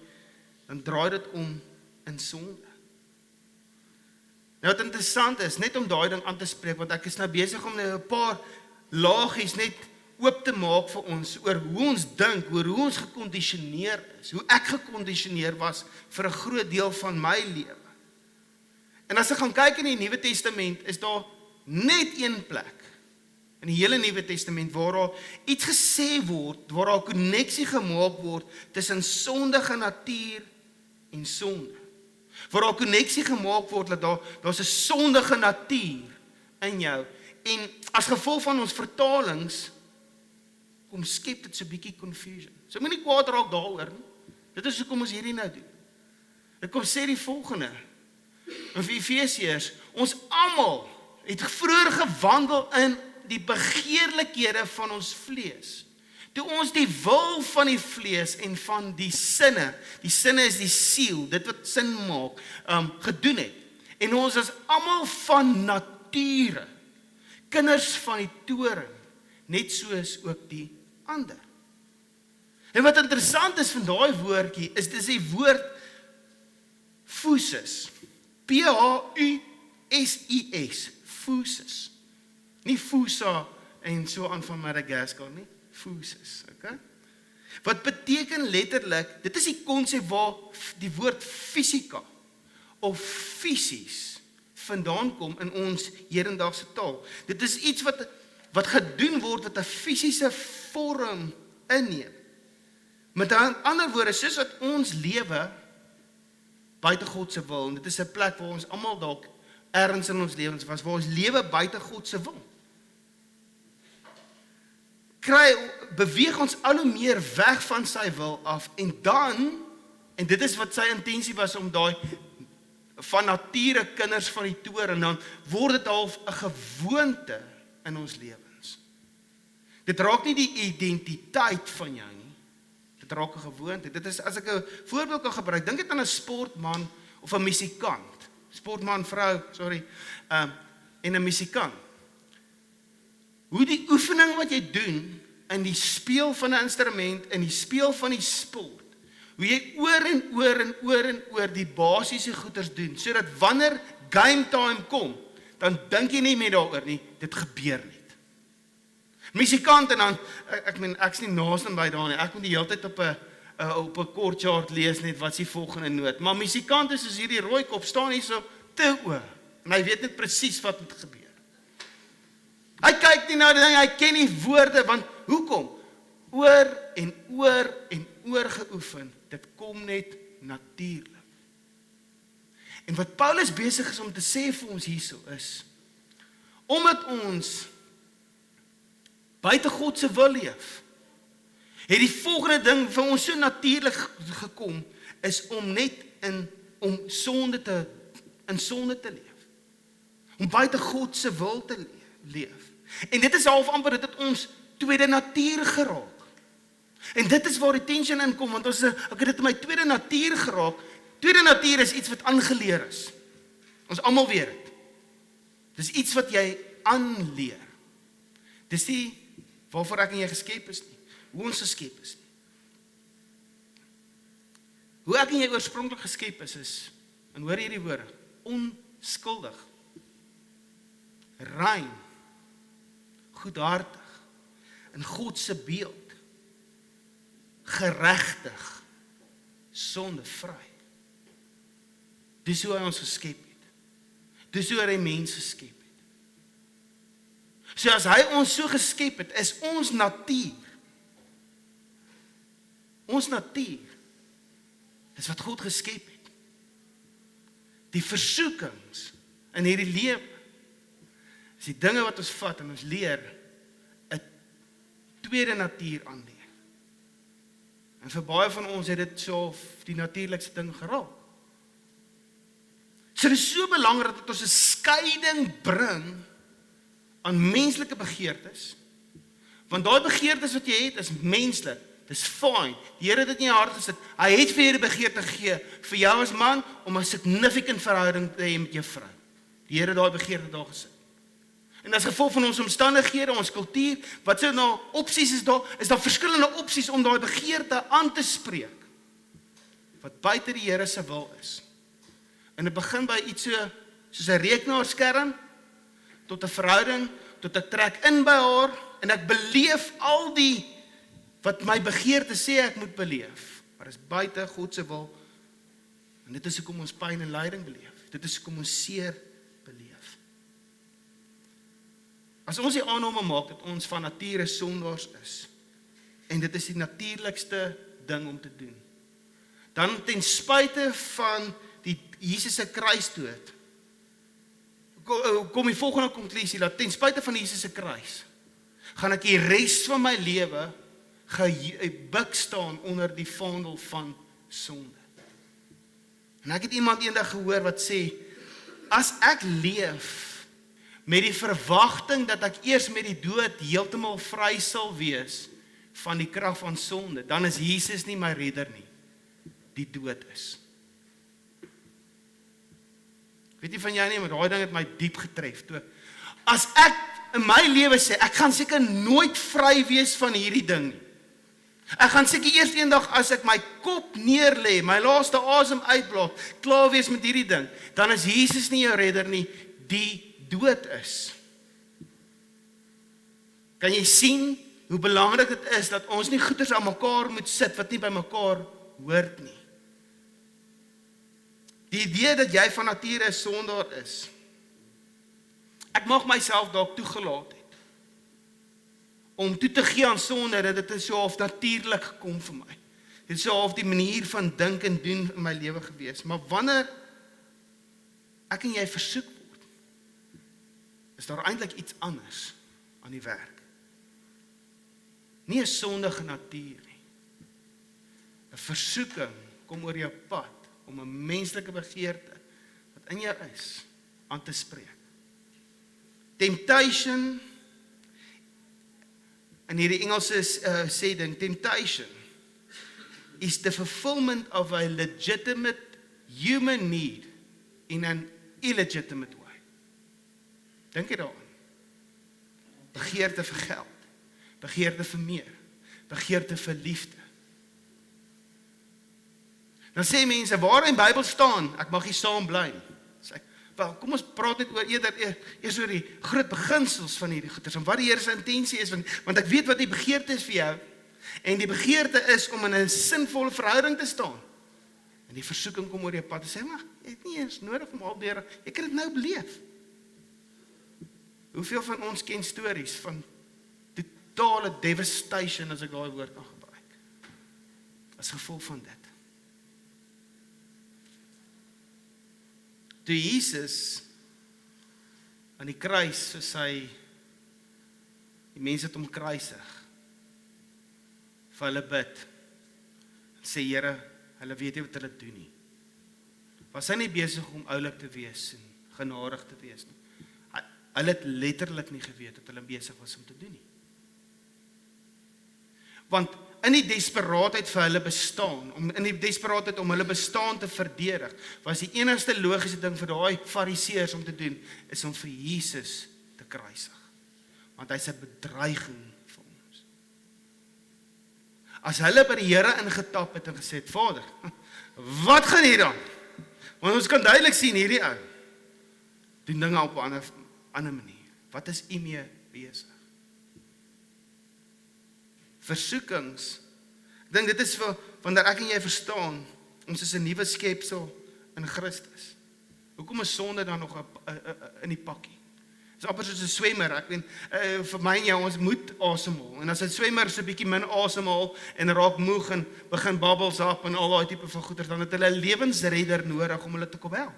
dan draai dit om in sonde. Nou wat interessant is, net om daai ding aan te spreek, want ek is nou besig om nou 'n paar laagies net oop te maak vir ons, oor hoe ons dink, oor hoe ons gekondisioneer is, hoe ek gekondisioneer was vir 'n groot deel van my lewe. En as ek gaan kyk in die Nuwe Testament, is daar net een plek in die hele Nuwe Testament waar daar iets gesê word, waar daar 'n koneksie gemaak word tussen sondige natuur en sonde. Waar daar 'n koneksie gemaak word dat daar's 'n sondige natuur in jou. En as gevolg van ons vertalings kom skep dit so 'n bietjie confusion. So moenie kwaad raak daaroor nie. Dit is hoekom ons hierdie nou doen. Ek kom sê die volgende. In Efesiërs, ons almal het vroeër gewandel in die begeerlikhede van ons vlees. Toe ons die wil van die vlees en van die sinne is die siel, dit wat sin maak, gedoen het. En ons is almal van nature, kinders van die toring, net soos ook die ander. En wat interessant is van daai woordjie, is dis die woord phusis. P-H-U-S-I-S, phusis. Nie Fusa en so aan van Madagascar nie, phusis, okay? Wat beteken letterlik, dit is die konsep waar die woord fisika of fisies vandaan kom in ons hedendaagse taal. Dit is iets wat gedoen word wat 'n fisiese vorm inneem. Met ander woorde, soos wat ons lewe buite God se wil, en dit is 'n plek waar ons almal dalk ergens in ons lewens was, waar ons lewe buite God se wil. Beweeg ons al hoe meer weg van sy wil af, en dit is wat sy intensie was om daai van nature kinders van die toren, en dan word dit half 'n gewoonte in ons lewens. Dit raak nie die identiteit van jou nie, dit raak 'n gewoonte. Dit is, as ek 'n voorbeeld kan gebruik, dink dit aan 'n sportman of 'n musikant, sportman, vrou, en 'n musikant. Hoe die oefening wat jy doen in die speel van 'n instrument, in die speel van die sport, hoe jy oor en oor die basiese goeders doen, sodat wanneer game time kom, dan dink jy nie meer daaroor nie, dit gebeur net. Musikant, en dan, ek's nie naaste by daar nie, ek moet die hele tyd op 'n kortchart lees net wat is die volgende noot, maar musikant is soos hierdie rooi kop, staan hier so te oor, en hy weet net presies wat moet gebeur. Hy kyk nie na die ding, hy ken nie woorde, want hoekom? Oor en oor geoefen, dit kom net natuurlik. En wat Paulus besig is om te sê vir ons hierso is, omdat ons buite God se wil leef, het die volgende ding vir ons so natuurlik gekom, is om net in sonde te leef. Om buite God se wil te leef. En dit is half amper, dit het ons tweede natuur geraak. En dit is waar die tension inkom, want ek het dit in my tweede natuur geraak. Tweede natuur is iets wat aangeleer is. Ons almal weet dit. Dis iets wat jy aanleer. Dis nie waarvoor ek en jy geskep is nie, hoe ons geskep is nie. Hoe ek en jy oorspronklik geskep is, en hoor hierdie woorde, onskuldig, rein, goedhartig, in God se beeld, geregtig, sondevry. Dis hoe hy ons geskep het. Dis hoe hy mense geskep het. So as hy ons so geskep het, is ons natuur, dis wat God geskep het. Die versoekings in hierdie lewe, is die dinge wat ons vat en ons leer, 'n tweede natuur aanleer. En vir baie van ons het dit so die natuurlikste ding geraak. So dit is so belangrik dat ons 'n skeiding bring aan menslike begeertes, want daai begeertes wat jy het is menslik, dis fine. Die Here het dit in jou hart gesit. Hy het vir jou die begeerte gegee vir jou as man om 'n significant verhouding te hê met jou vrou. Die Here het daai begeerte daar gesit. En as gevolg van ons omstandighede, ons kultuur, wat so nou opsies is daar verskillende opsies om daai begeerte aan te spreek, wat buite die Here se wil is. En dit begin by iets soos 'n rekenaarskerm, tot 'n verhouding, tot ek trek in by haar, en ek beleef al die, wat my begeerte sê ek moet beleef, maar is buite God se wil, en dit is hoekom ons pyn en lyding beleef, dit is hoekom ons seer beleef. As ons die aanname maak, dat ons van nature sondaars is, en dit is die natuurlikste ding om te doen, dan ten spyte van die Jesus se kruisdood, kom die volgende konklusie, dat ten spyte van Jesus se kruis, gaan ek die res van my lewe gebuk staan onder die vaandel van sonde. En ek het iemand eendag gehoor wat sê, as ek leef met die verwagting dat ek eers met die dood heeltemal vry sal wees van die krag van sonde, dan is Jesus nie my redder nie, die dood is. Weet jy van jou nie, maar daai ding het my diep getref. As ek in my lewe sê, ek gaan seker nooit vry wees van hierdie ding nie. Ek gaan seker eers eendag as ek my kop neerlê, my laaste asem uitblaas, klaar wees met hierdie ding, dan is Jesus nie jou redder nie, die dood is. Kan jy sien hoe belangrik dit is dat ons nie goeders aan mekaar moet sit wat nie by mekaar hoort nie. Die idee dat jy van nature 'n sondaar is. Ek mag myself dalk toegelaat het om toe te gee aan sonde, dat dit is so half natuurlik gekom vir my. Dit is so half die manier van dink en doen in my lewe gewees. Maar wanneer ek en jy versoek word, is daar eintlik iets anders aan die werk. Nie 'n sondige natuur nie. 'n Versoeking kom oor jou pad om 'n menslike begeerte wat in jou is, aan te spreek. Temptation, in hierdie Engelse sê ding, temptation is the fulfillment of a legitimate human need in an illegitimate way. Dink jy daaraan? Begeerte vir geld, begeerte vir meer, begeerte vir liefde. Dan sê mense, waar in die Bybel staan, ek mag nie saam bly nie. Sê ek, wel, kom ons praat net oor eers oor die groot beginsels van hierdie goeders, en wat die Here se intensie is, want ek weet wat die begeerte is vir jou, en die begeerte is om in 'n sinvolle verhouding te staan. En die versoeking kom oor jou pad, en sê, maar, jy het nie eens nodig om al deur, jy kan dit nou beleef. Hoeveel van ons ken stories van totale devastation, as ek daai woord kan gebruik, as gevolg van dit. Toe Jesus aan die kruis, soos hy die mense het hom kruisig, vir hulle bid, sê Here, hulle weet nie wat hulle doen nie. Was hy nie besig om oulik te wees en genadig te wees nie? Hulle het letterlik nie geweet wat hulle besig was om te doen nie. Want in die desperaatheid vir hulle bestaan, in die desperaatheid om hulle bestaan te verdedig, was die enigste logiese ding vir daai fariseërs om te doen, is om vir Jesus te kruisig. Want hy's 'n bedreiging vir ons. As hulle by die Here ingetap het en gesê het, Vader, wat gaan hier dan? Want ons kan duidelik sien, hierdie ou doen dinge op 'n ander manier. Wat is u mee besig? Versoekings. Ek dink dit is vir, wanneer ek en jy verstaan, ons is 'n nuwe skepsel in Christus. Hoekom is sonde dan nog in die pakkie? Dit is amper soos 'n swemmer, ek weet, vir my en jou, ons moet asemhaal. En as 'n swemmer so 'n bietjie min asemhaal en raak moeg en begin bubbles up en al daai tipe van goeder, dan het hulle 'n lewensredder nodig om hulle te kom help.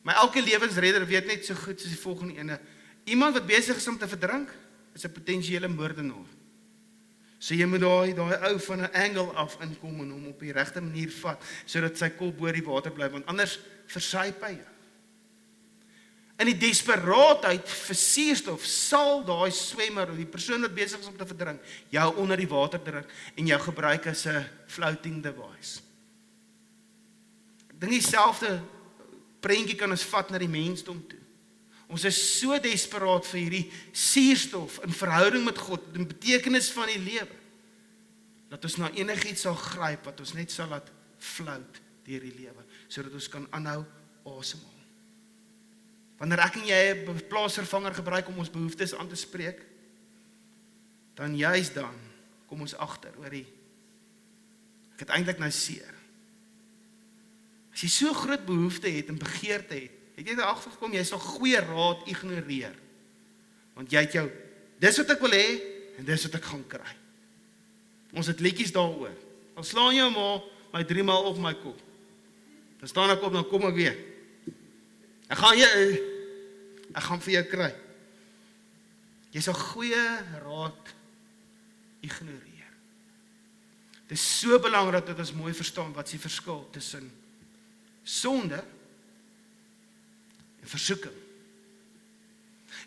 Maar elke lewensredder weet net so goed soos die volgende ene. Iemand wat besig is om te verdrink, is 'n potensiële moordenaar. So jy moet daai ou van 'n angle af inkom en hom op die regte manier vat, sodat sy kop bo die water bly, want anders versuip hy jou. In die desperaatheid vir suurstof sal daai swemmer, of die persoon wat besig is om te verdrink, jou onder die water druk en jou gebruik as 'n floating device. Ek dink dieselfde prentjie kan ons vat na die mensdom toe. Ons is so desperaat vir hierdie suurstof in verhouding met God, die betekenis van die lewe, dat ons na enigiets sal gryp wat ons net sal laat float deur die lewe, sodat ons kan aanhou asemhaal. Wanneer ek en jy 'n plaasvervanger gebruik om ons behoeftes aan te spreek, dan juist dan kom ons agter oor ek het eintlik nou seer. As jy so groot behoefte het en begeerte het jy agtergekom, jy sal goeie raad ignoreer. Want jy het jou, dis wat ek wil hê, en dis wat ek gaan kry. Ons het liedjies daaroor. Al slaan jou ma my 3 maal op my kop. Dan staan ek op, dan kom ek weer. Ek gaan vir jou kry. Jy sal goeie raad ignoreer. Dit is so belangrik dat ons mooi verstaan wat is die verskil tussen sonde en versoeking.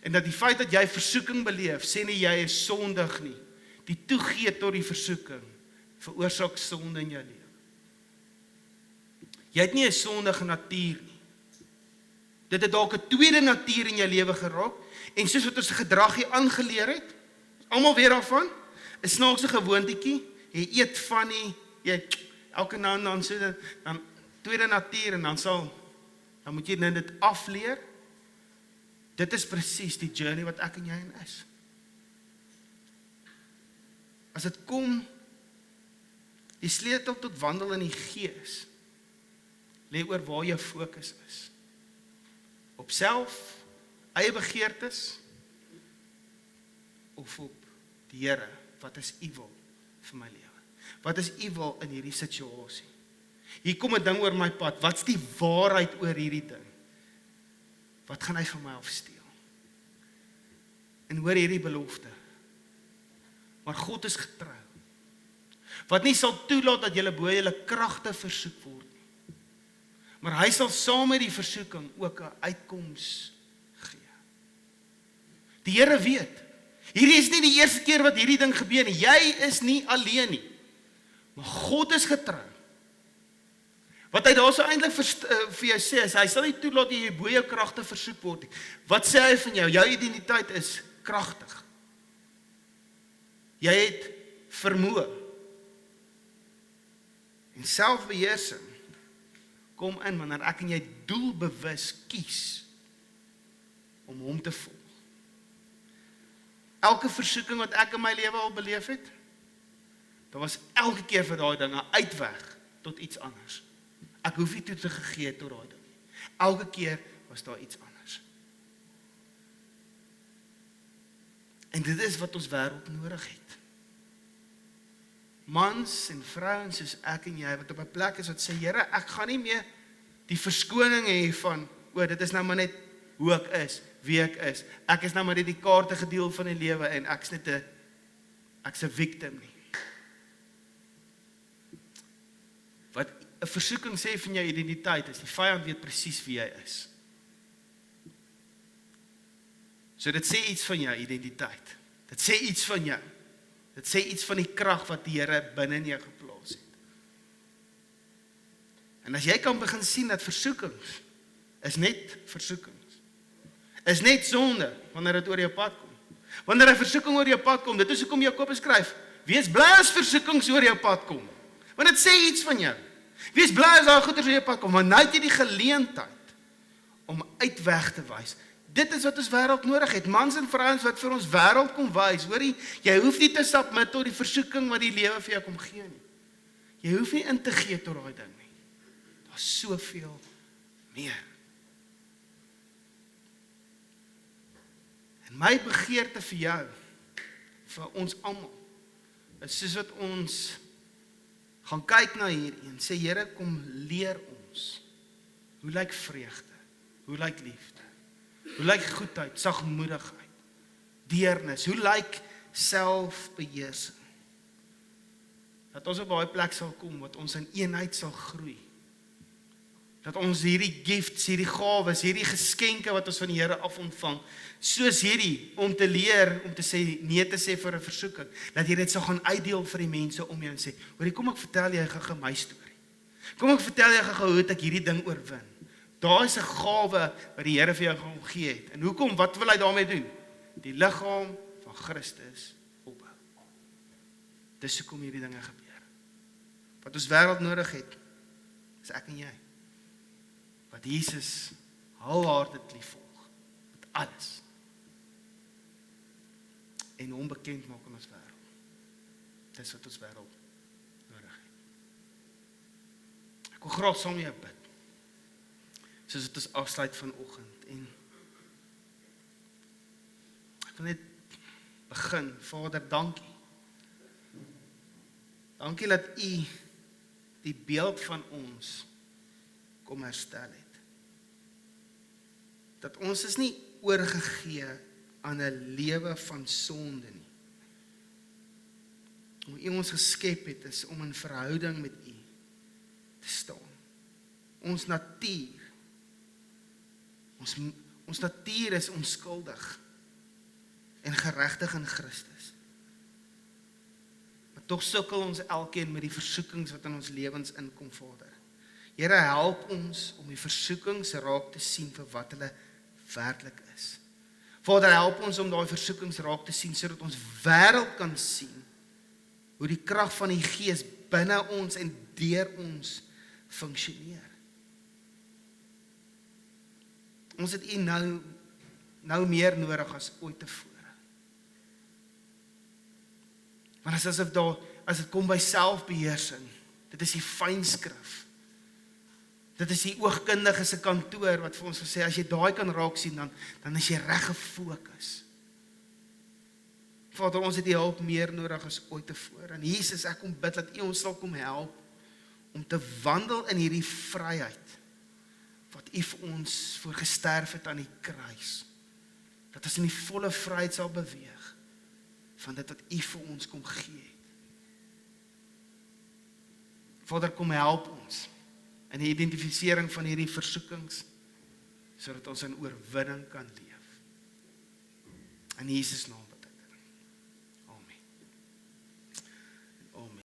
En dat die feit dat jy versoeking beleef, sê nie jy is sondig nie. Die toegee tot die versoeking veroorsaak sonde in jou lewe. Jy het nie 'n sondige natuur nie. Dit het dalk 'n tweede natuur in jou lewe geraak, en soos wat ons gedrag hier aangeleer het, almal weer daarvan, 'n snaakse gewoontetjie, jy eet van elke nou en dan so, dan tweede natuur, en dan moet jy dit afleer. Dit is presies die journey wat ek en jy in is. As dit kom, die sleutel tot wandel in die gees, lê oor waar jou fokus is. Op self, eie begeertes, of op die Here, wat is u wil vir my lewe? Wat is u wil in hierdie situasie? Hier kom 'n ding oor my pad, wat's die waarheid oor hierdie ding? Wat gaan hy van my afsteel? En hoor hierdie belofte. Maar God is getrou, wat nie sal toelaat dat julle bo julle kragte versoek word nie. Maar hy sal saam met die versoeking ook 'n uitkoms gee. Die Here weet, hierdie is nie die eerste keer wat hierdie ding gebeur nie. Jy is nie alleen nie. Maar God is getrou. Wat hy daarso eintlik vir jou sê, is hy sal nie toelaat dat jy bo jou kragte versoek word nie. Wat sê hy van jou? Jou identiteit is kragtig. Jy het vermoë. En selfbeheersing kom in wanneer ek en jy doelbewus kies om hom te volg. Elke versoeking wat ek in my lewe al beleef het, daar was elke keer vir daai ding 'n uitweg tot iets anders. Ek hoef nie toe te gegee tot daai ding. Elke keer was daar iets anders. En dit is wat ons wêreld nodig het. Mans en vrouens soos ek en jy, wat op 'n plek is wat sê, Here, ek gaan nie meer die verskoning hê van, dit is nou maar net hoe ek is, wie ek is. Ek is nou maar net die kaartige deel van die lewe en ek's 'n victim nie. Wat 'n versoeking sê van jou identiteit is, die vyand weet presies wie jy is. So dit sê iets van jou identiteit. Dit sê iets van jou. Dit sê iets van die krag wat die Here binne in jou geplaas het. En as jy kan begin sien dat versoekings is net versoekings, is net sonde wanneer dit oor jou pad kom. Wanneer 'n versoeking oor jou pad kom, dit is hoekom Jakobus skryf, wees bly as versoekings oor jou pad kom. Want dit sê iets van jou. Wees bly as daar goeders oor jou pad kom, want nou het jy die geleentheid om uitweg te wys. Dit is wat ons wêreld nodig het. Mans en vrouens wat vir ons wêreld kom wys. Hoorie, jy hoef nie te submit tot die versoeking wat die lewe vir jou kom gee nie. Jy hoef nie in te gee tot daai ding nie. Daar's soveel meer. En my begeerte vir jou, vir ons almal, is soos wat ons gaan kyk na hierdie en sê, Here, kom leer ons. Hoe lyk vreugde? Hoe lyk liefde? Hoe lyk goedheid, sagmoedigheid, deernis? Hoe lyk selfbeheersing? Dat ons op daai plek sal kom, wat ons in eenheid sal groei. Dat ons hierdie gifts, hierdie gawes, hierdie geskenke wat ons van die Here af ontvang, soos hierdie, om te leer, om te sê, nee te sê vir 'n versoeking, dat jy dit sal gaan uitdeel vir die mense om jou en sê, hoorie, kom ek vertel jy gou my storie. Kom ek vertel jy gou hoe het ek hierdie ding oorwin. Daar is 'n gawe wat die Here vir jou gaan gee het. En hoekom? Wat wil hy daarmee doen? Die liggaam van Christus opbou. Dis hoekom hierdie dinge gebeur. Wat ons wêreld nodig het, is ek en jy. Wat Jesus halhartig liefvolg. alles. En hom bekend maak in ons wêreld. Dis wat ons wêreld nodig het. Ek wil graag saam met jou bid. Soos dit ons afsluit vanoggend. En ek wil net begin. Vader, dankie. Dankie dat U die beeld van ons kom herstel het. Dat ons is nie oorgegee aan 'n lewe van sonde nie. Hoe U ons geskep het is om in verhouding met U te staan. Ons natuur is onskuldig en geregtig in Christus. Maar tog sukkel ons elkeen met die versoekings wat in ons lewens inkom, Vader. Here, help ons om die versoekings raak te sien vir wat hulle werklik is. Vader, help ons om daai versoekings raak te sien, sodat ons wêreld kan sien, hoe die krag van die Gees binne ons en deur ons funksioneer. Ons het U nou meer nodig as ooit tevore. Want as dit kom by selfbeheersing, dit is die fynskrif. Dit is die oogkundige se kantoor wat vir ons gesê, as jy daai kan raak sien, dan is jy reg gefokus. Vader, ons het U hulp meer nodig as ooit tevore. En Jesus, ek kom bid dat U ons sal kom help om te wandel in hierdie vryheid wat U vir ons voor gesterf het aan die kruis. Dat ons in die volle vryheid sal beweeg van dit wat U vir ons kom gee het. Vader, kom help ons in die identifisering van hierdie versoekings, sodat ons in oorwinning kan leef. In Jesus naam.